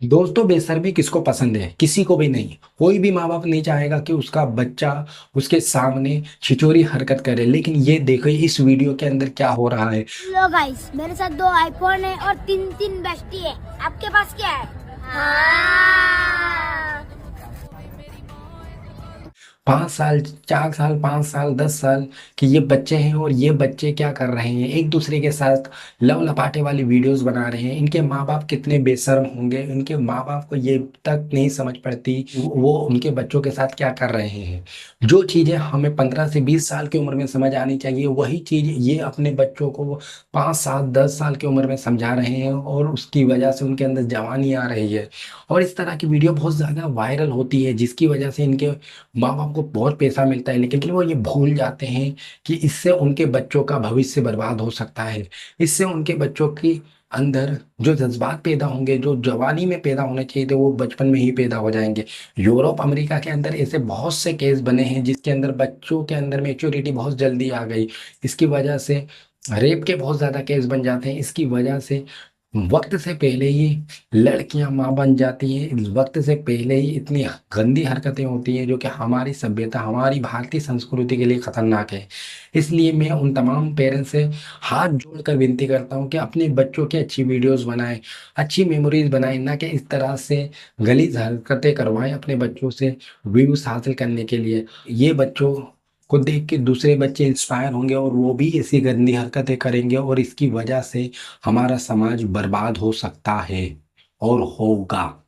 दोस्तों, बेशर्मी किसको पसंद है? किसी को भी नहीं। कोई भी माँ बाप नहीं चाहेगा कि उसका बच्चा उसके सामने छिचोरी हरकत करे। लेकिन ये देखो इस वीडियो के अंदर क्या हो रहा है। लो गाइस, मेरे साथ दो आईफोन है और तीन तीन बेस्टी है। आपके पास क्या है? हाँ। 5 साल, 4 साल, 5 साल, 10 साल कि ये बच्चे हैं और ये बच्चे क्या कर रहे हैं? एक दूसरे के साथ लव लपाटे वाली वीडियोस बना रहे हैं। इनके माँ बाप कितने बेशर्म होंगे, इनके माँ बाप को ये तक नहीं समझ पड़ती वो उनके बच्चों के साथ क्या कर रहे हैं। जो चीज़ें हमें 15 से 20 साल की उम्र में समझ आनी चाहिए, वही चीज़ ये अपने बच्चों को 5 साल 10 साल की उम्र में समझा रहे हैं, और उसकी वजह से उनके अंदर जवानी आ रही है। और इस तरह की वीडियो बहुत ज़्यादा वायरल होती है, जिसकी वजह से इनके माँ बाप को बहुत पैसा मिलता है। लेकिन वो ये भूल जाते हैं कि इससे उनके बच्चों का भविष्य बर्बाद हो सकता है। इससे उनके बच्चों की अंदर जो जज्बात पैदा होंगे, जो जवानी में पैदा होने चाहिए थे, वो बचपन में ही पैदा हो जाएंगे। यूरोप अमेरिका के अंदर ऐसे बहुत से केस बने हैं जिसके अंदर बच्चों के अंदर मैच्योरिटी बहुत जल्दी आ गई। इसकी वजह से रेप के बहुत ज्यादा केस बन जाते हैं। इसकी वजह से वक्त से पहले ही लड़कियां मां बन जाती हैं। वक्त से पहले ही इतनी गंदी हरकतें होती हैं जो कि हमारी सभ्यता, हमारी भारतीय संस्कृति के लिए खतरनाक है। इसलिए मैं उन तमाम पेरेंट्स से हाथ जोड़कर विनती करता हूं कि अपने बच्चों की अच्छी वीडियोस बनाएं, अच्छी मेमोरीज बनाएं, ना कि इस तरह से गलीज हरकतें करवाएं अपने बच्चों से व्यूज हासिल करने के लिए। ये बच्चों को देख के दूसरे बच्चे इंस्पायर होंगे और वो भी ऐसी गंदी हरकतें करेंगे, और इसकी वजह से हमारा समाज बर्बाद हो सकता है और होगा।